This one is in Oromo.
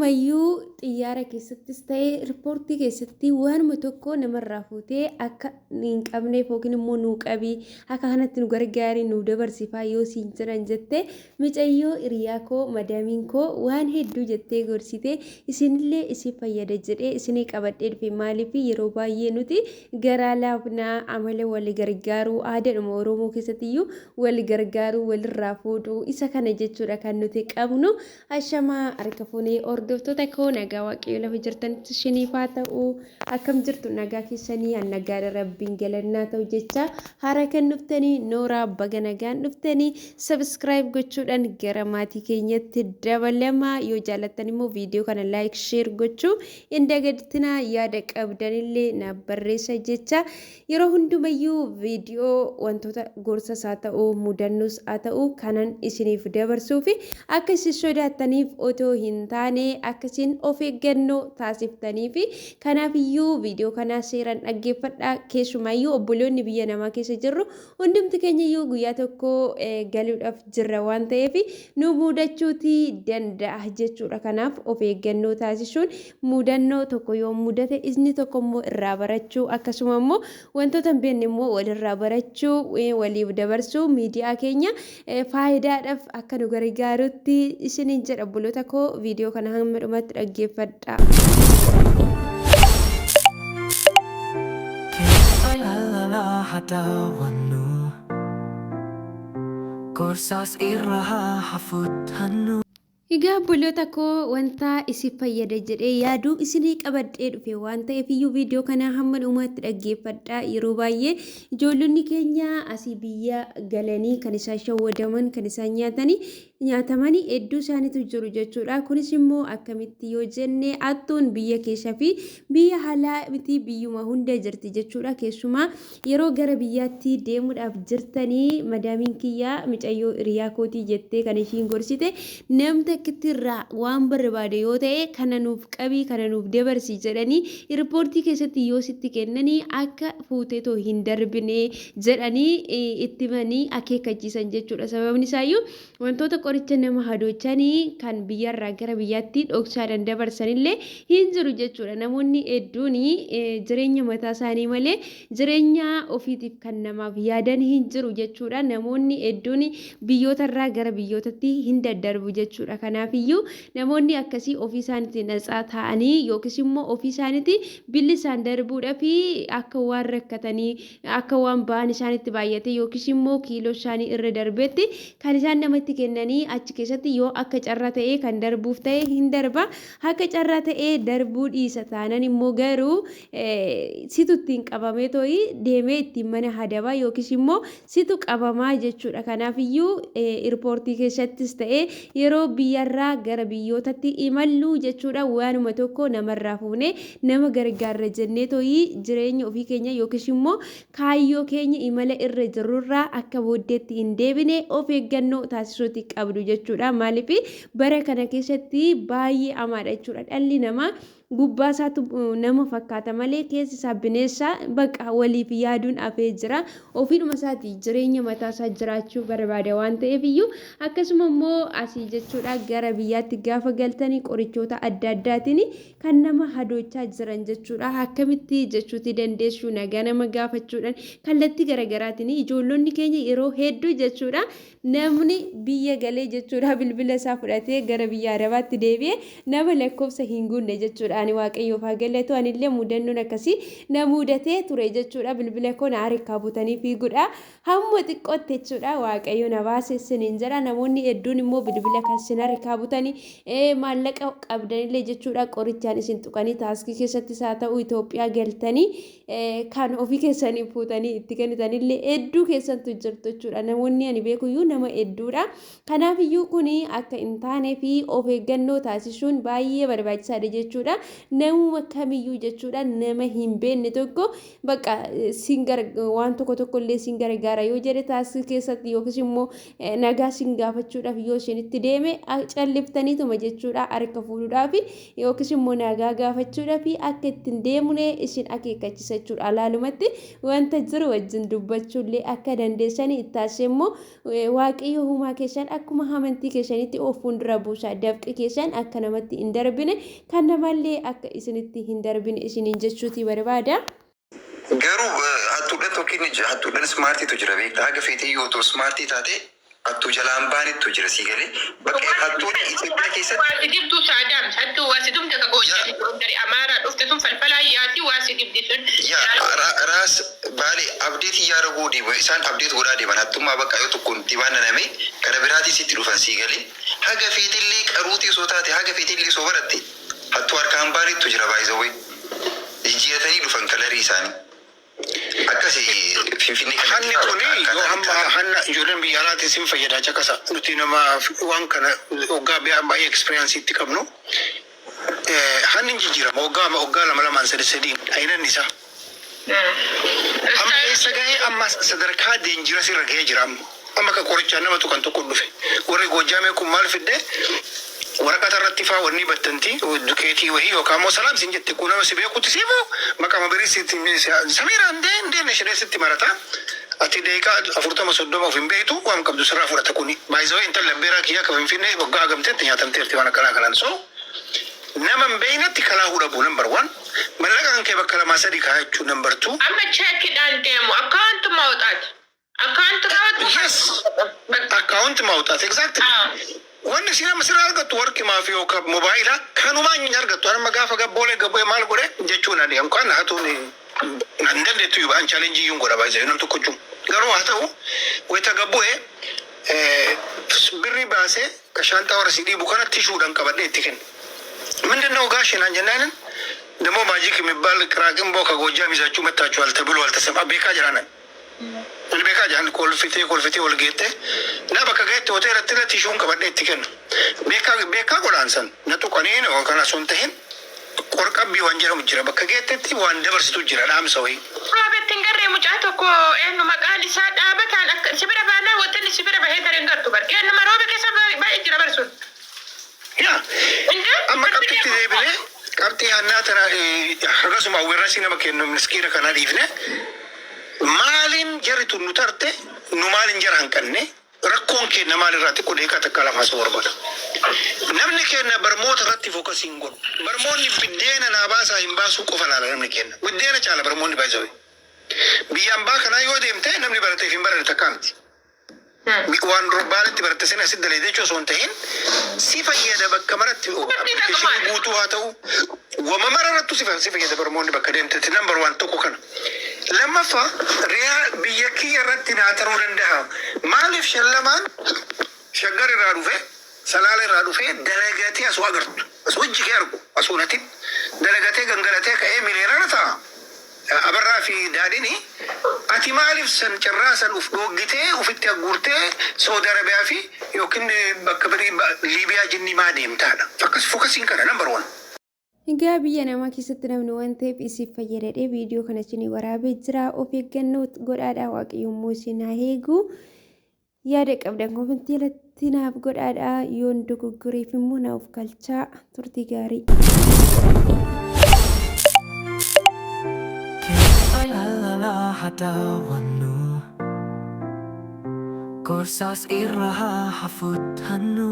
Mayyuu xiyyaara keessattis ta'ee riippoortii keessatti waanuma tokko namarraa fuutee akka hin qabneef yookiin immoo nuu qabii akka kanatti nu gargaarii nu dabarsifaa yoo siin jiran jettee mucayyoo hiriyaa koo madaamiin koo waan hedduu jettee gorsitee isinillee isin fayyada jedhee isinii qabadhee dhufe maaliif yeroo baay'ee nuti garaa laafnaa amala wal gargaaruu aadaadhuma Oromoo keessattiyyuu wal gargaaruu walirraa fuudhuu isa kana jechuudha kan nuti qabnu ashamaa harka fuunee hordoftoota koo nagaa waaqayyo lafa jirtanitti isiniif haa ta'u akkam jirtu nagaa keessanii nagaadha rabbiin galannaa ta'u jecha haaraa kan dhuftanii nooraa baga nagaan dhuftanii subscribe gochuudhaan gara maatii keenyatti dabalamaa yoo jaallattan immoo viidiyoo kana like share gochuu hin dagatinaa yaada qabdanillee naaf barreessaa jecha yeroo hundumayyuu viidiyoo wantoota gorsas haa ta'u mudannoos haa ta'u kanan isiniif dabarsuu fi akka isin sodaattaniif otoo hin taane akkasiin of eeggannoo taasiftanii fi kanaafiyyuu viidiyoo kana seeraan dhaggeeffadhaa keessumaayyuu obboloonni biyya namaa keessa jirru hundumti keenyayyuu guyyaa tokko galuudhaaf jirra waan ta'eef nu mudachuutii danda'a jechuudha. Kanaaf of eeggannoo taasisuun mudannoo tokko yoo mudate inni tokko immoo irraa barachuu akkasuma immoo wantoota hin beekne immoo walirraa barachuu waliif dabarsuu miidiyaa keenya faayidaadhaaf akka nu gargaarutti isiniin jedha obboloota koo viidiyoo kana hamma dhumatti dhaggeeffadhaa. Korsas irra hafuutannu Egaa obboloota koo wanta isin fayyada jedhee yaaduu isinii qabadhee dhufe waan ta'eef iyyuu viidiyoo kana hamma dhumaatti dhaggeeffadhaa. Yeroo baay'ee ijoollonni keenya asii biyya galanii kan isaan shawwadaman kan isaan nyaatamanii hedduu isaaniitu jiru jechuudha. Kunis immoo akkamitti yoo jenne hattuun biyya keessaa fi biyya alaa miti biyyuma hunda jirti jechuudha. Keessumaa yeroo gara biyyaatti deemuudhaaf jirtanii madaamiin kiyyaa mucayyoo hiriyaa kootii jettee kan ishiin gorsite namta kittirraa waan barbaade yoo ta'e kana nuuf qabii kana nuuf dabarsi jedhanii riippoortii keessatti yoo sitti kennanii akka fuuteetoo hin darbine jedhanii itti manii akeekkachiisan jechuudha. Sababni isaayyuu wantoota qoricha nama hadochanii kan biyyarraa gara biyyaatti dhoksaadhaan dabarsanillee hin jiru jechuudha. Namoonni hedduun jireenya mataa isaanii malee jireenya ofiitiif kan namaaf yaadan hin jiru jechuudha. Namoonni hedduun biyyootarraa gara biyyootatti hin daddarbu jechuudha. Kanaafiyyuu namoonni akkasii ofii isaaniitti natsaa ta'anii yookiis immoo ofii isaaniitti billi isaan darbuudhaa fi akka waan rakkatanii akka waan ba'an isaaniitti baay'ate yookiis immoo kiiloo isaanii irra darbetti kan isaan namatti kennanii achi keessatti yoo akka carraa ta'ee kan darbuuf ta'e hin darba akka carraa ta'ee darbuu dhiisa taanan immoo garuu situ ittiin qabamee tooyi deemee ittiin mana hadabaa yookiis immoo situ qabamaa jechuudha. Kanaafiyyuu riippoortii keessattis ta'ee yeroo biyyarraa gara biyyootatti imalluu jechuudha. Waanuma tokko namarraa fuunee nama gargaarra jennee tooyi jireenya ofii keenya yookiis immoo kaayyoo keenya imala irra jirurraa akka booddeetti hin deebine of eeggannoo taasisuuti qabdu jechuudha. Maaliif bara kana keessatti baay'ee amaadha jechuudha. Dhalli namaa gubbaa isaatu nama fakkaata malee keessi isaa bineensa baqa waliif yaaduun afee jira. Ofiidhuma isaati jireenya mataa isaa jiraachuu barbaada waan ta'eef iyyuu akkasuma immoo asii jechuudha gara biyyaatti gaafa galtanii qorichoota adda addaatiin kan nama hadochaa jiran jechuudha. Akkamitti jechuuti dandeessu nagaa nama gaafachuudhaan kallattii garaagaraatiin ijoollonni keenya yeroo hedduu jechuudha namni biyya galee jechuudha bilbila isaa fudhatee gara biyya arabaatti deebi'ee nama lakkoofsa hin guunne jechuudha. Ani waaqayyoof haa galatu anillee mudannoon akkasii na mudatee ture jechuudha. Bilbila koo na harkaa butanii fiiguudha hamma xiqqootti jechuudha. Waaqayyo na baase siniin jedha. Namoonni hedduun immoo bilbila kan sin harkaa butanii maallaqa qabdanillee jechuudha qorichaan isin tuqanii taaskii keessattis haa ta'u Itoophiyaa galtanii kan ofii keessanii fuutanii itti kennitanillee hedduu keessattuu jirtu jechuudha. Namoonni ani beekuyyuu nama hedduudha. Kanaafiyyuu kun akka hin taanee fi of eeggannoo taasisuun baay'ee barbaachisaadha jechuudha. Namuma kamiyyuu jechuudha nama hin beekne tokko bakka waan tokko illee sin gargaara yoo jedhe taaskii keessatti yookiis immoo nagaa sin gaafachuudhaaf yoo isinitti deeme calliftaniituma jechuudha harka fuudhuudhaaf yookiis immoo nagaa gaafachuudhaaf akka ittiin deemne isin akeekkachiisa jechuudha. Alaalumatti wanta jiru wajjin dubbachuullee akka dandeessanii ittaasee immoo waaqayyo uumaa keessan akka akkuma amantii keessanitti ofuun dura buusaa dafqi keessan akka namatti hin darbine kan namallee akka isinitti hin darbine isiniin jechuuti barbaada. Garuu hattuudhaan tokkiin hattuudhaan smaartiitu jira beektaa haga feetee yoo ta'u smaartii taate hattuu jalaan baanittu jira sii galee bakka hattuun Itoophiyaa keessatti waasi dibduu saadaan hattuu waasi dibdee ka gootanii dari amaaraa dhufte sun falfalaa yaati waasi dibdee sun raas baale abdeetii yaada goodii isaan abdeet godhaa deeman hattummaa bakka yoo tokkoon dibaan naname kana biraatii sitti dhufan sii galee haga feetillee qaruutii soo taate haga feetillee soo baratte hattuu harkaan baanittu jira baay'isawwee jijjiiratanii dhufan kalarii isaanii. Hanni kuni yoo amma hanna ijoolleen biyya alaatti isin fayyadaa caqasa nuti nama waan kana waggaa baay'ee eksperiyansii itti qabnu hanni jijjiirama waggaa lama sadii ayinanni isaa. Amma eessa gahee amma sadarkaa deenjira sirra gahee jira amma ka qorichaa nama tuqan tokko dhufe warri Goojjaamee kun maal fidde waraqata irratti faa wanni battanti dukeetii wahii yookaan immoo salaam sin jette kun nama si beekutti siifu maqama biriisitti samiiraan deenne shireessitti marata ati deeqaa 40-30 of hin beektu waan qabdu sirraa fudhata kuni baay'isawee intal labbeeraa kiyyaa kan finfinnee waggaa hagamteetti nyaatamteerti waan akkanaa kanaan so nama hin beeknetti kalaa hudhabu number 1 mallaqa kan kee bakka 2-3 kaa'aa jechuun number 2 amma cheekidhaan deemu akkaawunti mawuxaati yes akkaawunti mawuxaati exactly. Wanni si nama sirraa argattu warqii maafi yookaan moobaayilaa kanumaan hin argattu amma gaafa gabboolee gabboolee maal godhe jechuun ani yookaan haa ta'u nan dandeettu yoo ba'an chaalenjii yuun godha baay'ee nam tokko jum garuu haa ta'u wayita gabboolee birrii baasee ka shaantaa warra si dhiibu kanatti ishuudhaan qabadhee itti kenna ምንድነው ጋሽ ናን ጀናንን ደግሞ ማጂክ የሚባል ቅራቅም ቦካ ጎጃም ይዛችሁ መጣችኋል ተብሎ አልተሰማ ቤካ ጅራናን ልቤካ ጃን ኮልፊቴ ወልጌቴ እና በከገት ሆቴል ተለት ይሹን ከበደ ይትከን ቤካ ጎላንሰን ነጡ ቀኔን ወከና ሶንተህን ቆርቀቢ ወንጀራ ሙጅራ በከገት ዋን ደበርስቱ ጅራ ዳም ሰውይ ሮቤት እንገሬ ሙጫቶ ኮ ኤኑ መቃሊ ሳዳበታን ሲብረ ባና ወተን ሲብረ በሄተር እንገርቱ በር ኤኑ መሮቤ ከሰ ባይጅራ በርሱን ያ amma qabxitti deebine qabxii hannaa tana akkasuma awweerrasii nama kennu miskiina kana dhiifne maaliin jarri tun nu tarte nu maaliin jara hanqanne rakkoon kenna maalirraa xiqqoo deeqaa takka lamaa isa barbaada. Namni kenna barmoota irratti fookasii hin godhu. Barmoonni biddeena naa baasaa hin baasuu qofa laala namni kenna. Biddeena caala barmoonni baay'isawee. Biyyaan baa kanaa yoo deemte namni barateef hin barate takkaa miti. waan robaaletti baratte sena siddalee jechuun osoo hin ta'in si fayyada bakka maratti appilikeeshinii guutuu haa ta'u wama mararattu si fayyada barmoonni bakka deemtetti nambar waan tokko kana. Lammaffaa riyaa biyya kiyya irratti naa taruu danda'a. Maaliif shallamaan shaggar irraa dhufe salaala irraa dhufe dalagatee asuu agartu asuu wajji kee argu asuu natti dalagatee gangalatee ka'ee miliyoonara ta'a. Abarraa fi daadhiin ati maaliif san carraa san uf dhoggitee ufitti agguurtee Saudi Arabiyaa fi yookiin bakka birii Liibiyaa jinnii maa deemtaadha. Akkas fookasiin kana nambar 1. Egaa biyya namaa keessatti namni waan ta'eef isiif fayyadadhee viidiyoo kana isinii waraabee jira. Of eeggannoo godhaadhaa waaqayyoommoo isin haa eegu. Yaada qabdan komentii irratti naaf godhaadhaa. Yoon dogoggoreef immoo naaf galchaa. Turtii gaarii. Korsas irra hafut hanu